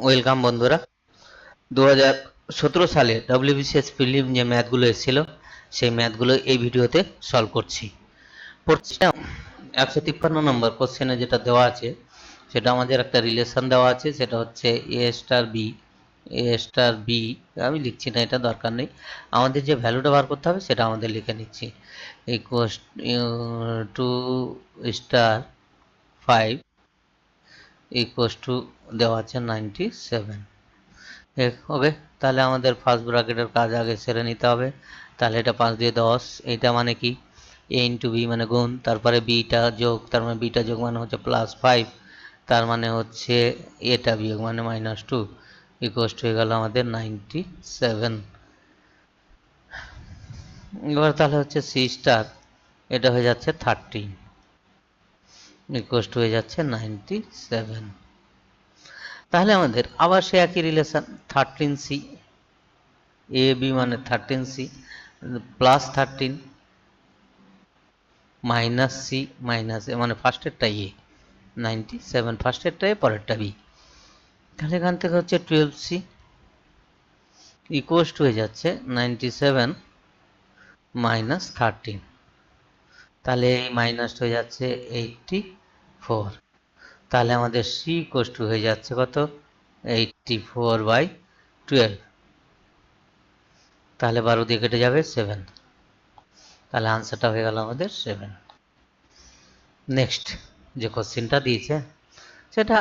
Welcome বন্ধুরা। 2017 সালে WBCS prelim যে ম্যাথগুলো এসেছিল সেই ম্যাথগুলো এই ভিডিওতে সলভ করছি। 153 নম্বর কোশ্চেনে যেটা দেওয়া আছে সেটা আমাদের একটা রিলেশন দেওয়া আছে, সেটা হচ্ছে এ স্টার বি। এ স্টার বি আমি লিখছি না, এটা দরকার নেই। আমাদের যে ভ্যালুটা বার করতে হবে সেটা আমাদের লিখে নিচ্ছি। Equals to star 5 equals to দেওয়া আছে 97। ওকে, তাহলে আমাদের ফার্স্ট ব্র্যাকেটের কাজ আগে সেরে নিতে হবে। তাহলে এটা 5 দিয়ে 10, এইটা মানে কি এ ইন্টু বি মানে গুণ, তারপরে বিটা যোগ, তার মানে বিটা যোগ মানে হচ্ছে +5, তার মানে হচ্ছে এটা বিয়োগ মানে -2 ইকুয়াস টু হয়ে গেল আমাদের 97। এবার তাহলে হচ্ছে সি স্টার, এটা হয়ে যাচ্ছে 13 ইকুয়াস টু হয়ে যাচ্ছে 97। তাহলে আমাদের আবার সে একই রিলেশন 13c, এ বি মানে 13c plus 13 minus C minus A মানে ফার্স্টেরটা এ 97, ফার্স্টেরটা এ পরেরটা বি। তাহলে এখান থেকে হচ্ছে 12c ইকুয়াস টু হয়ে যাচ্ছে 97 মাইনাস 13, তাহলে এই মাইনাস হয়ে যাচ্ছে 84। তাহলে আমাদের সি ইকুয়াস টু হয়ে যাচ্ছে কত 84/12, তাহলে 12 দিয়ে কেটে যাবে 7, তাহলে আনসারটা হয়ে গেল আমাদের 7। নেক্সট যে কোশ্চেনটা দিয়েছে সেটা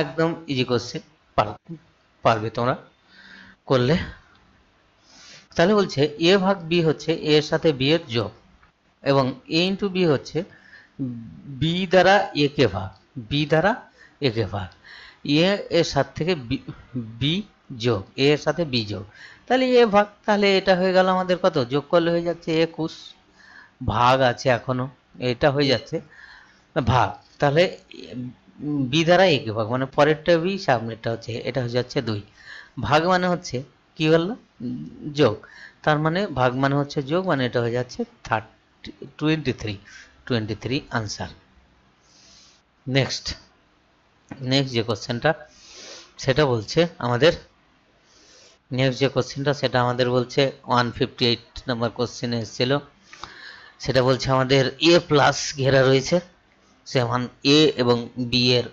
একদম ইজি কোশ্চেন, পারবে তোমরা করলে। তাহলে বলছে এ ভাগ বি হচ্ছে এ এর সাথে বি এর যোগ, এবং এ ইন্টু বি হচ্ছে বি দ্বারা এ কে ভাগ, বি দ্বারা এ কে ভাগ, এ এর সাথে থেকে বি যোগ, এ এর সাথে বি যোগ, তাহলে এ ভাগ, তাহলে এটা হয়ে গেল আমাদের কত, যোগ করলে হয়ে যাচ্ছে 21, ভাগ আছে এখনো, এটা হয়ে যাচ্ছে ভাগ, তাহলে বি দ্বারা একে ভাগ মানে পরেরটা বি, সামনেরটা হচ্ছে এটা হয়ে যাচ্ছে 2, ভাগ মানে হচ্ছে কি বললো যোগ, তার মানে ভাগ মানে হচ্ছে যোগ, মানে এটা হয়ে যাচ্ছে 23 আনসার। নেক্সট যে কোশ্চেনটা সেটা বলছে আমাদের, সেটা আমাদের বলছে 158 নম্বর কোশ্চেনে এসেছিল, সেটা বলছে আমাদের এ প্লাস ঘেরা রয়েছে, যেমন এ এবং বি এর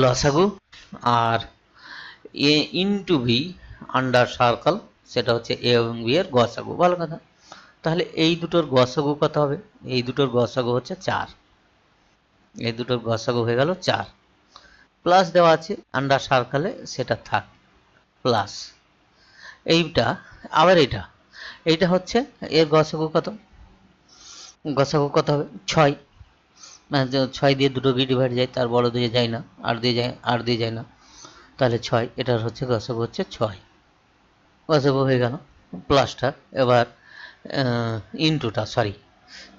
লসাগু, আর এ ইন্টু বি আন্ডার সার্কেল, সেটা হচ্ছে এ এবং বি এর গসাগু। ভালো কথা, তাহলে এই দুটোর গসাগু কত হবে, এই দুটোর গসাগু হচ্ছে 4, এই দুটোর গসাগু হয়ে গেল 4, প্লাস দেওয়া আছে আন্ডার সার্কেলে, সেটা থাক প্লাস, এইটা আবার এইটা হচ্ছে এর গসাগু কত, গসাগু কত হবে 6, 6 দিয়ে দুটো বি ডিভাইড যায়, তার বড় দিয়ে যায় না, আর দিয়ে যায় না, তাহলে 6, এটার হচ্ছে গসাগু হচ্ছে 6, গসাগু হয়ে গেল প্লাসটা, এবার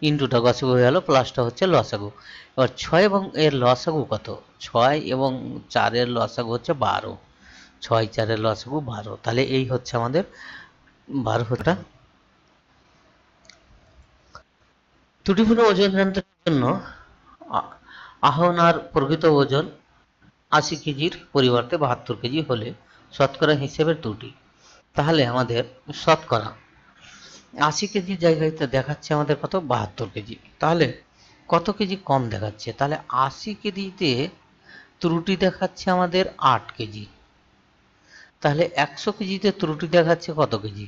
ইন্টুটা গসাগু হয়ে গেল, প্লাসটা হচ্ছে লসাগু। এবার 6 এবং এর লসাগু কত, 6 এবং 4 এর লসাগু হচ্ছে 12, 6 4 এর লসাগু 12, তাহলে এই হচ্ছে আমাদের 12 হচ্ছে। ত্রুটিপূর্ণ ওজন যন্ত্রের জন্য আহনার প্রকৃত ওজন 80 কেজির পরিবর্তে 72 কেজি হলে শতকরা হিসেবের ত্রুটি। তাহলে আমাদের শতকরা 80 কেজির জায়গায় দেখাচ্ছে আমাদের কত 72 কেজি, তাহলে কত কেজি কম দেখাচ্ছে, তাহলে 80 কেজিতে ত্রুটি দেখাচ্ছে আমাদের 8 কেজি, তাহলে 100 কেজিতে ত্রুটি দেখাচ্ছে কত কেজি,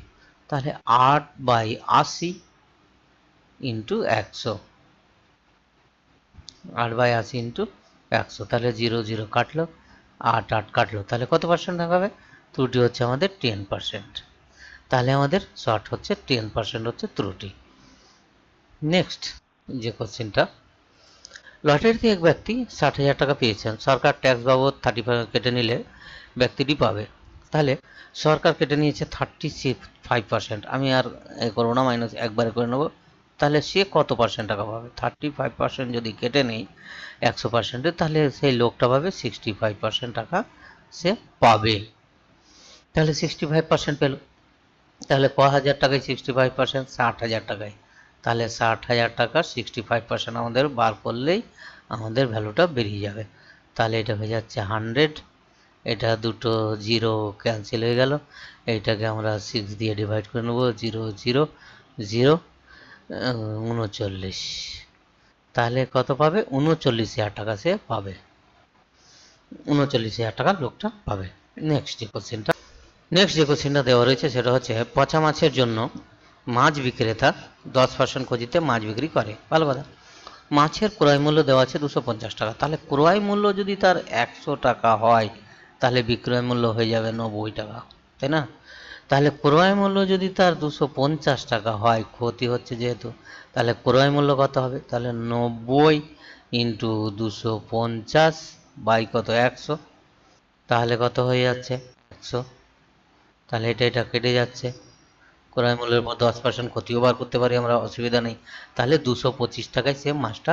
তাহলে 8/80 ইন্টু 100, 8/80 ইন্টু 100, তাহলে 0 0 কাটলো, 8 8 কাটলো, তাহলে কত পার্সেন্ট দেখাবে, ত্রুটি হচ্ছে আমাদের 10%, তাহলে আমাদের শর্ট হচ্ছে 10% হচ্ছে ত্রুটি। নেক্সট যে কোশ্চেনটা, লটারিতে এক ব্যক্তি 60,000 টাকা পেয়েছেন, সরকার ট্যাক্স বাবদ 35 কেটে নিলে ব্যক্তিটি পাবে, তাহলে সরকার কেটে নিয়েছে 35%, আমি আর করবো না, মাইনাস একবারে করে নেবো, তাহলে সে কত পার্সেন্ট টাকা পাবে, 35% যদি কেটে নেই 100%, তাহলে সেই লোকটা পাবে 65% টাকা সে পাবে, তাহলে 65% পেল, তাহলে ক হাজার টাকায় 65%, 60,000 টাকায়, তাহলে 60,000 টাকার 65% আমাদের বার করলেই আমাদের ভ্যালুটা বেরিয়ে যাবে, তাহলে এটা হয়ে যাচ্ছে 100, এটা দুটো জিরো ক্যান্সেল হয়ে গেল, এইটাকে আমরা 6 দিয়ে ডিভাইড করে নেবো, 0 0 0 39। তাহলে কত পাবে? 39,000 টাকা সে পাবে, 39,000 টাকা লোকটা পাবে। নেক্সট যে কোশ্চেনটা দেওয়া রয়েছে সেটা হচ্ছে পচা মাছের জন্য মাছ বিক্রেতা 10% খোঁজিতে মাছ বিক্রি করে। ভালো কথা। মাছের ক্রয় মূল্য দেওয়া আছে 250 টাকা, তাহলে ক্রয় মূল্য যদি তার 100 টাকা হয় তাহলে বিক্রয় মূল্য হয়ে যাবে 90 টাকা, তাই না? তাহলে ক্রয় মূল্য যদি তার 250 টাকা হয়, ক্ষতি হচ্ছে যেহেতু, তাহলে ক্রয় মূল্য কত হবে? তাহলে 90 ইন্টু 250 বাই কত? 100। তাহলে কত হয়ে যাচ্ছে? 100। তাহলে এটা কেটে যাচ্ছে, ক্রয় মূল্যের পর 10% ক্ষতিও বার করতে পারি আমরা, অসুবিধা নেই। তাহলে 225 টাকায় সে মাছটা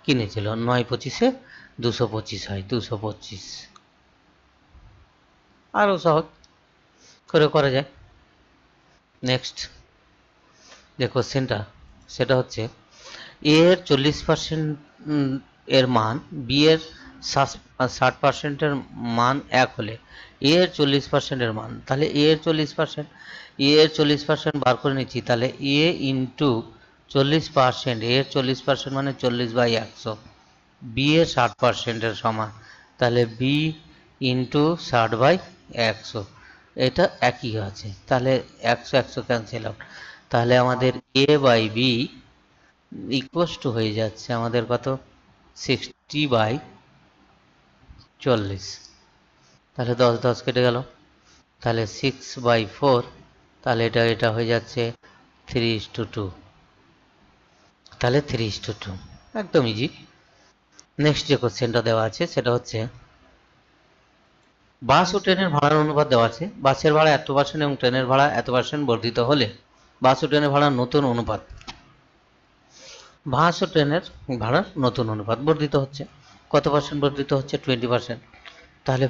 কিনেছিল, 9 × 25 225 হয়, 225। আরও সহজ করে করা যায়। নেক্সট যে কোশ্চেনটা সেটা হচ্ছে এ এর 40% এর মান বি এর 60%-এর মান এক হলে এ এর 40%-এর মান, তাহলে এ এর 40%, এ এর 40% বার করে নিচ্ছি, তাহলে এ ইন্টু 40%, এ এর 40% মানে 40/100, বি এর 60%-এর সমান, তাহলে বি ইন্টু 60/100, এটা একই আছে, তাহলে 100 100 ক্যান্সেল আউট। তাহলে আমাদের এ বাই বি ইকুয়াস টু হয়ে যাচ্ছে আমাদের কত? 60/40। তাহলে 10 10 কেটে গেল, তাহলে 6/4, তাহলে এটা হয়ে যাচ্ছে 3:2, তাহলে 3:2, একদম ইজি। নেক্সট যে কোশ্চেনটা দেওয়া আছে সেটা হচ্ছে বাস ও ট্রেনের ভাড়ার অনুপাত দেওয়া আছে, বাসের ভাড়া এত পার্সেন্ট এবং ট্রেনের ভাড়া এত পার্সেন্ট বর্ধিত হলে বাস ও ট্রেনের ভাড়ার নতুন অনুপাত, বাস ও ট্রেনের ভাড়ার নতুন অনুপাত বর্ধিত হচ্ছে, কত পার্সেন্ট বর্ধিত হচ্ছে? 20%। তাহলে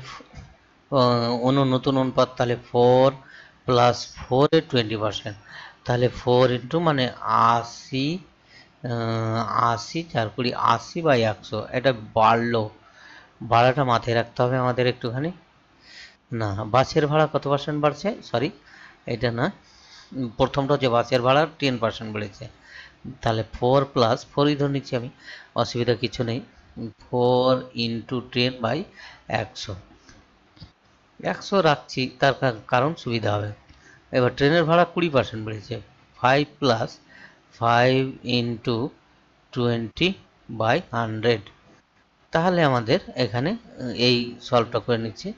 নতুন অনুপাত, তাহলে 4 + 4 এর 20%, তাহলে 4 ইন্টু মানে 80, 80 4 20 80/100, এটা বাড়লো, ভাড়াটা মাথায় রাখতে হবে আমাদের একটুখানি। না, বাসের ভাড়া কত পার্সেন্ট বাড়ছে? সরি, এটা না, প্রথমটা হচ্ছে বাসের ভাড়া 10% বেড়েছে, তাহলে 4 + 4ই ধরে নিচ্ছি আমি, অসুবিধা কিছু নেই। 4 ইন্টু 10/100, 100 রাখছি তার কারণ সুবিধা হবে। এবার ট্রেনের ভাড়া 20% বেড়েছে, 5 + 5 ইন্টু 20/100, তাহলে আমাদের এখানে এই সলভটা করে নিচ্ছি,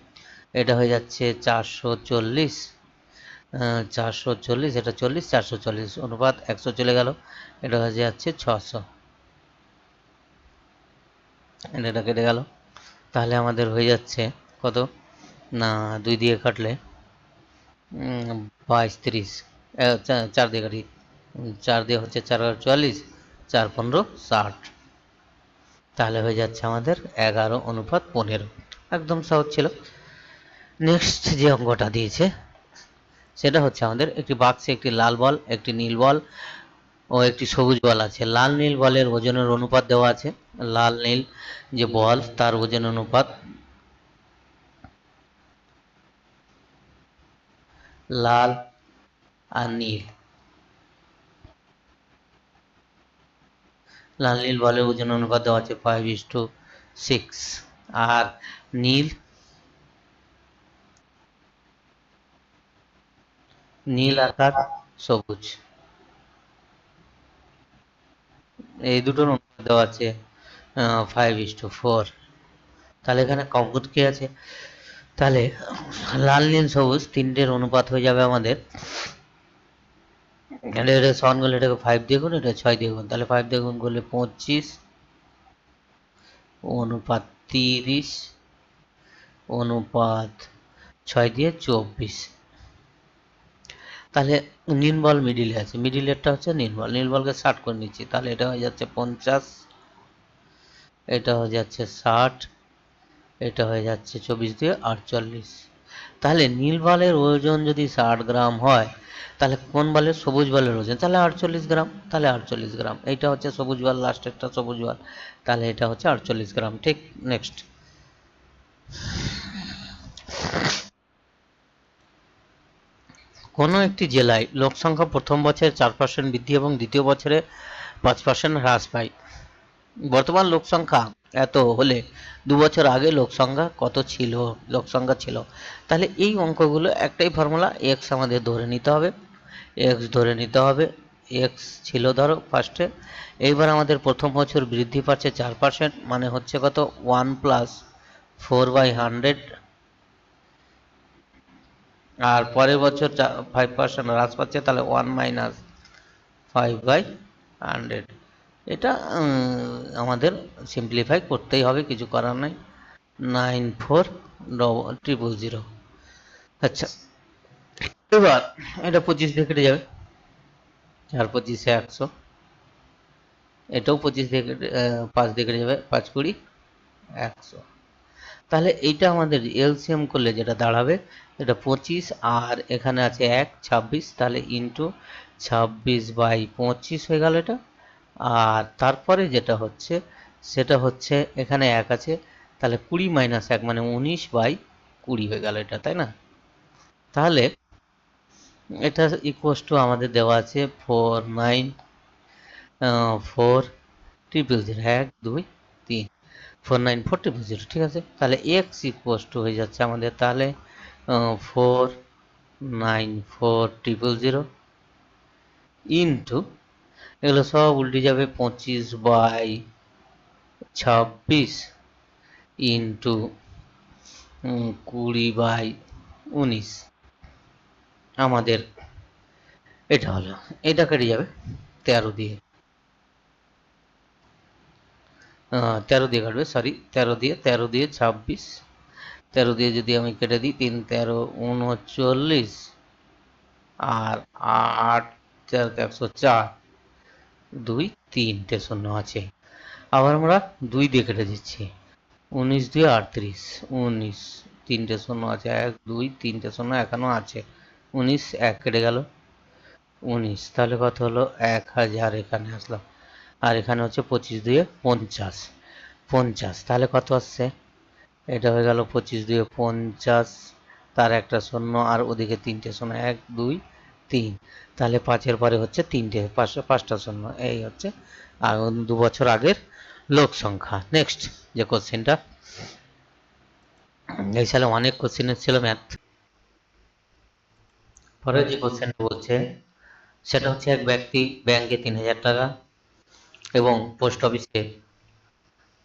এটা হয়ে যাচ্ছে 440, 440, এটা 40, 440 অনুপাত 100 চলে গেল, এটা হয়ে যাচ্ছে 600, এটা কেটে গেল, তাহলে আমাদের হয়ে যাচ্ছে কত? না, 2 দিয়ে কাটলে 22 30, 4 দিয়ে কাটি, 4 দিয়ে হচ্ছে 4 × 44, 4 × 15 60, তাহলে হয়ে যাচ্ছে আমাদের 11:15, একদম সহজ ছিল। নেক্সট যে অঙ্কটা দিয়েছে সেটা হচ্ছে আমাদের একটি বাক্সে একটি লাল বল, একটি নীল বল ও একটি সবুজ বল আছে। লাল নীল বলের ওজনের অনুপাত দেওয়া আছে, লাল নীল যে বল তার ওজনের অনুপাত, লাল আর নীল, লাল নীল বলের ওজনের অনুপাত দেওয়া আছে 5:6, আর নীল নীল আর সবুজ এই দুটোর অনুপাত দেওয়া আছে 5:4, তাহলে এখানে কম্পুট কি আছে? তাহলে লাল নীল সবুজ তিনটের অনুপাত হয়ে যাবে আমাদের, এটা সমান করলে এটাকে 5 দিয়ে গুণ, এটা 6 দিয়ে গুণ, তাহলে 5 দিয়ে গুণ করলে 25 অনুপাত 30 অনুপাত 6 দিয়ে 24, তাহলে নীল বল মিডিলে আছে, মিডিলেরটা হচ্ছে নীল বল, নীল বলকে 60 করে নিচ্ছি, তাহলে এটা হয়ে যাচ্ছে 50, এটা হয়ে যাচ্ছে 60, এটা হয়ে যাচ্ছে 24 দিয়ে 48, তাহলে নীল বলের ওজন যদি 60 গ্রাম হয় তাহলে কোন বলের? সবুজ বলের ওজন তাহলে 48 গ্রাম, তাহলে 48 গ্রাম, এইটা হচ্ছে সবুজ বল, লাস্টেরটা সবুজ বল, তাহলে এটা হচ্ছে 48 গ্রাম। ঠিক। নেক্সট কোনো একটি জেলায় লোক সংখ্যা প্রথম বছরে 4% বৃদ্ধি এবং দ্বিতীয় বছরে 5% হ্রাস পায়। বর্তমান লোক সংখ্যা এত হলে 2 বছর আগে লোক সংখ্যা কত ছিল, লোক সংখ্যা ছিল। তাহলে এই অঙ্কগুলো একটাই ফর্মুলা, এক্স আমাদের ধরে নিতে হবে, এক্স ধরে নিতে হবে। এক্স ছিল ধরো ফার্স্টে, এইবার আমাদের প্রথম বছর বৃদ্ধি পাচ্ছে 4%, মানে হচ্ছে কত 1 প্লাস 4/100, আর পরের বছর 5% হ্রাস পাচ্ছে, তাহলে 1 মাইনাস 5/100। এটা আমাদের সিম্পলিফাই করতেই হবে, কিছু করার নাই। 94,000। আচ্ছা, এবার এটা 25 দিয়ে কেটে যাবে, 4 25 100, এটাও 25 দিয়ে 5 দিয়ে কেটে যাবে, 5 20 100। তাহলে এইটা আমাদের এলসিএম করলে যেটা দাঁড়াবে, এটা 25 আর এখানে আছে 1 26, তাহলে ইন্টু 26/25 হয়ে গেল এটা। আর তারপরে যেটা হচ্ছে সেটা হচ্ছে এখানে 1 আছে, তাহলে 20 মাইনাস 1 মানে 19/20 হয়ে গেল এটা, তাই না? তাহলে এটা ইকুয়াস টু আমাদের দেওয়া আছে 494000, 1 2 3 494000, ঠিক আছে। তাহলে এক্স ইকুয়াস টু হয়ে যাচ্ছে আমাদের তাহলে 494000 ইন্টু, এগুলো সব উল্টে যাবে, 25/26 ইন্টু 20/19, আমাদের এটা হলো, এটা কেটে যাবে 13 দিয়ে, 13 দিয়ে কাটবে, সরি 13 দিয়ে 26, 13 দিয়ে যদি আমি কেটে দিই, 3 13 39, আর 8 4 104, 2 3টে শূন্য আছে। আবার আমরা 2 দিয়ে কেটে দিচ্ছি, 19 দিয়ে 38, 19 3টে শূন্য আছে, 1 2 3টে শূন্য এখনো আছে, 19 1 কেটে গেল 19, তাহলে কত হলো 1000, এখানে আসলাম। আর এখানে হচ্ছে 25 দিয়ে 50, 50, তাহলে কত আসছে, এটা হয়ে গেল 25 দিয়ে 50, তার একটা শূন্য আর ওদিকে 3টে শূন্য, 1 2 3, তাহলে 5-এর পরে হচ্ছে 3টে, 5টা শূন্য, এই হচ্ছে 2 বছর আগের লোক সংখ্যা। নেক্সট যে কোশ্চেনটা, এই সালে অনেক কোশ্চেন ছিল ম্যাথ। পরে যে কোশ্চেনটা বলছে সেটা হচ্ছে, এক ব্যক্তি ব্যাংকে 3000 টাকা এবং পোস্ট অফিসে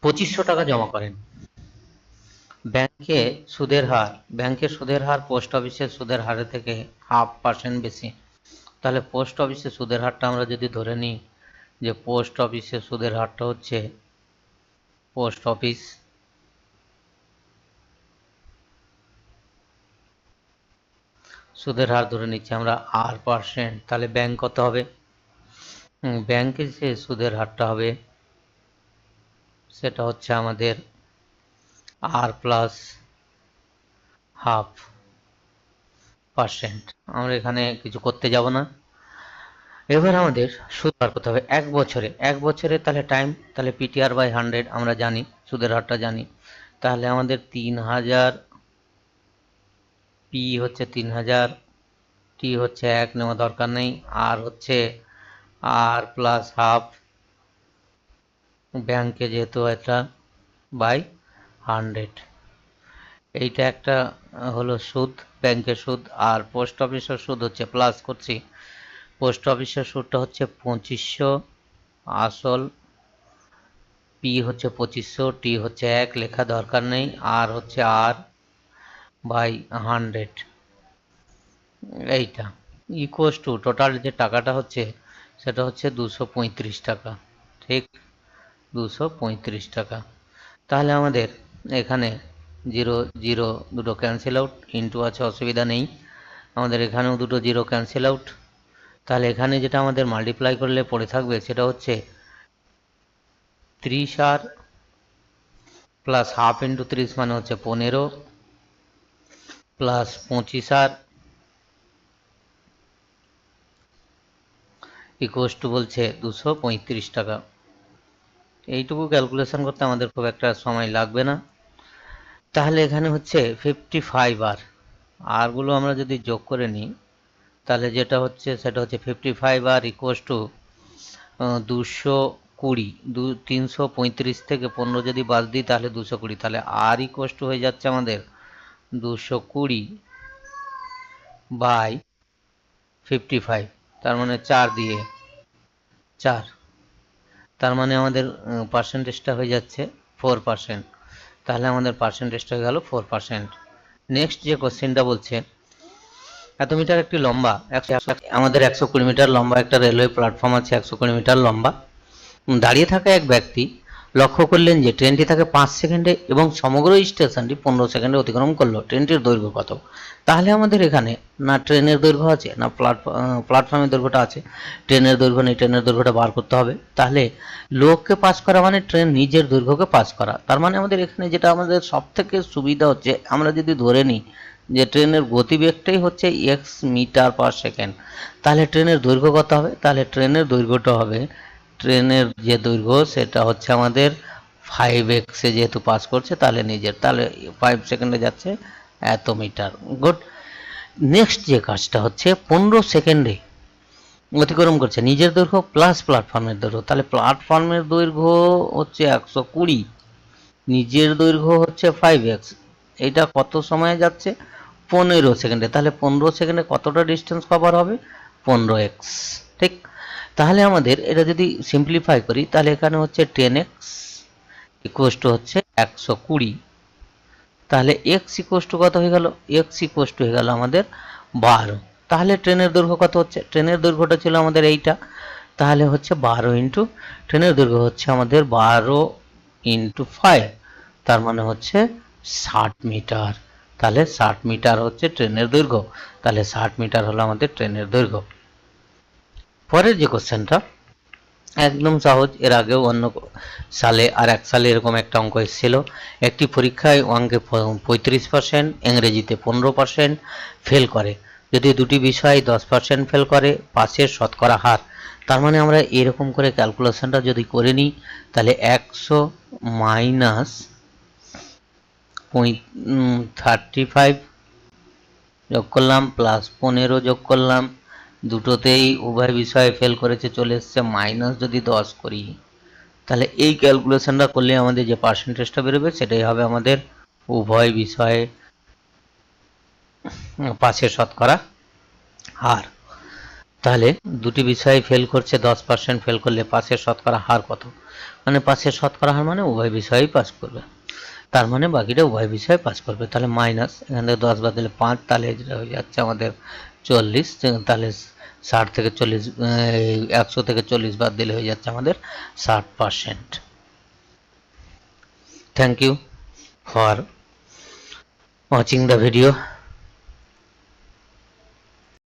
2500 টাকা জমা করেন। ব্যাংকের সুদের হার পোস্ট অফিসের সুদের হারের থেকে 0.5% বেশি। তাহলে পোস্ট অফিসের সুদের হারটা আমরা যদি ধরে নিই যে পোস্ট অফিসের সুদের হারটা হচ্ছে, পোস্ট অফিস সুদের হার ধরে নিচ্ছি আমরা R%, তাহলে ব্যাংক কত হবে, ব্যাংকের যে সুদের হারটা হবে সেটা হচ্ছে আমাদের R+0.5%। আমরা এখানে কিছু করতে যাব না। এবার আমাদের সুদ বার করতে হবে এক বছরে, তাহলে টাইম, তাহলে PTR/100 আমরা জানি, সুদের হারটা জানি। তাহলে আমাদের 3000, পি হচ্ছে 3000, টি হচ্ছে 1 নেওয়া দরকার নেই, আর হচ্ছে R+1/2, ব্যাংকে যেহেতু এটা /100, এইটা একটা হলো সুদ, ব্যাংকের সুদ। আর পোস্ট অফিসের সুদ হচ্ছে, প্লাস করছি, পোস্ট অফিসের সুদটা হচ্ছে 2500, আসল, পি হচ্ছে 2500, টি হচ্ছে 1 লেখা দরকার নেই, আর হচ্ছে R/100, এইটা ইকুয়াস টু টোটাল যে টাকাটা হচ্ছে সেটা হচ্ছে 235 টাকা, ঠিক 235 টাকা। তাহলে আমাদের এখানে 0 0 দুটো ক্যান্সেল আউট, ইন্টু আছে অসুবিধা নেই, আমাদের এখানেও দুটো 0 ক্যান্সেল আউট। তাহলে এখানে যেটা আমাদের মাল্টিপ্লাই করলে পড়ে থাকবে সেটা হচ্ছে 30R প্লাস 1/2 ইন্টু 30 মানে হচ্ছে 15, প্লাস 25R ইকুয়াস টু বলছে 235 টাকা। এইটুকু ক্যালকুলেশন করতে আমাদের খুব একটা সময় লাগবে না। তাহলে এখানে হচ্ছে 55R, আরগুলো আমরা যদি যোগ করে নিই তাহলে যেটা হচ্ছে সেটা হচ্ছে 55 আর ইকুয়াস টু 220, 335 থেকে 15 যদি বাদ দিই তাহলে 220, তাহলে আর ইকুয়াস টু হয়ে যাচ্ছে আমাদের 220 বাই 55, তার মানে 4 দিয়ে 4, তার মানে আমাদের পার্সেন্টেজটা হয়ে যাচ্ছে 4%। তাহলে আমাদের পার্সেন্টেজটা হয়ে গেল 4%। নেক্সট যে কোশ্চেনটা বলছে, এত মিটার একটি লম্বা আমাদের 120 মিটার লম্বা একটা রেলওয়ে প্ল্যাটফর্ম আছে, 120 মিটার লম্বা। দাঁড়িয়ে থাকা এক ব্যক্তি লক্ষ্য করলেন যে ট্রেনটি তাকে 5 সেকেন্ডে এবং সমগ্র স্টেশনটি 15 সেকেন্ডে অতিক্রম করলো। ট্রেনটির দৈর্ঘ্য কত? তাহলে আমাদের এখানে না ট্রেনের দৈর্ঘ্য আছে না প্ল্যাটফর্মের দৈর্ঘ্যটা আছে, ট্রেনের দৈর্ঘ্য নেই, ট্রেনের দৈর্ঘ্যটা বার করতে হবে। তাহলে লোককে পাস করা মানে ট্রেন নিজের দৈর্ঘ্যকে পাস করা। তার মানে আমাদের এখানে যেটা আমাদের সব থেকে সুবিধা হচ্ছে, আমরা যদি ধরে নিই যে ট্রেনের গতিবেগটাই হচ্ছে এক্স মিটার পার সেকেন্ড, তাহলে ট্রেনের দৈর্ঘ্য কত হবে? তাহলে ট্রেনের দৈর্ঘ্যটা হবে, ট্রেনের যে দৈর্ঘ্য সেটা হচ্ছে আমাদের 5x এ যেহেতু পাস করছে তাহলে নিজের, তাহলে 5 সেকেন্ডে যাচ্ছে এত মিটার। গুড। নেক্সট যে কাজটা হচ্ছে 15 সেকেন্ডে অতিক্রম করছে নিজের দৈর্ঘ্য প্লাস প্ল্যাটফর্মের দৈর্ঘ্য। তাহলে প্ল্যাটফর্মের দৈর্ঘ্য হচ্ছে 120, নিজের দৈর্ঘ্য হচ্ছে 5x, এটা কত সময়ে যাচ্ছে? 15 সেকেন্ডে। তাহলে 15 সেকেন্ডে কতটা ডিস্টেন্স কভার হবে? 15x। ঠিক। তাহলে আমাদের এটা যদি সিম্পলিফাই করি তাহলে এখানে হচ্ছে 10x ইকুয়াস টু হচ্ছে 120, তাহলে x ইকুয়াস টু কত হয়ে গেল? x ইকুয়াস টু হয়ে গেল আমাদের 12। তাহলে ট্রেনের দৈর্ঘ্য কত হচ্ছে? ট্রেনের দৈর্ঘ্যটা ছিল আমাদের এইটা, তাহলে হচ্ছে 12 ইন্টু, ট্রেনের দৈর্ঘ্য হচ্ছে আমাদের 12 ইন্টু 5, তার মানে হচ্ছে 60 মিটার। তাহলে 60 মিটার হচ্ছে ট্রেনের দৈর্ঘ্য, তাহলে 60 মিটার হলো আমাদের ট্রেনের দৈর্ঘ্য। পরের যে কোশ্চেনটা একদম সহজ, এর আগেও অন্য সালে আর এক সালে এরকম একটা অঙ্ক এসেছিল। একটি পরীক্ষায় অঙ্কে 35%, ইংরেজিতে 15% ফেল করে। যদি দুটি বিষয় 10% ফেল করে, পাসের শতকরা হার। তার মানে আমরা এরকম করে ক্যালকুলেশনটা যদি করে নিই তাহলে 100 মাইনাস 35 যোগ করলাম প্লাস 15 যোগ করলাম, দুটোতেই উভয় বিষয়ে ফেল করেছে, চলে এসছে মাইনাস যদি 10 করি, তাহলে এই ক্যালকুলেশনটা করলে আমাদের যে পার্সেন্টেজটা বেরোবে সেটাই হবে আমাদের উভয় বিষয়ে পাসের শতকরা হার। তাহলে দুটি বিষয়ে ফেল করছে, 10% ফেল করলে পাসের শতকরা হার কত? মানে পাসের শতকরা হার মানে উভয় বিষয়েই পাস করবে, তার মানে বাকিটা উভয় বিষয়ে পাস করবে। তাহলে মাইনাস এখান থেকে 10 বাদ দিলে 5, তাহলে যেটা হয়ে যাচ্ছে আমাদের 40। তাহলে 60 থেকে 40, 100 থেকে 40 বাদ দিলে হয়ে যাচ্ছে আমাদের 60%। Thank you for watching the video.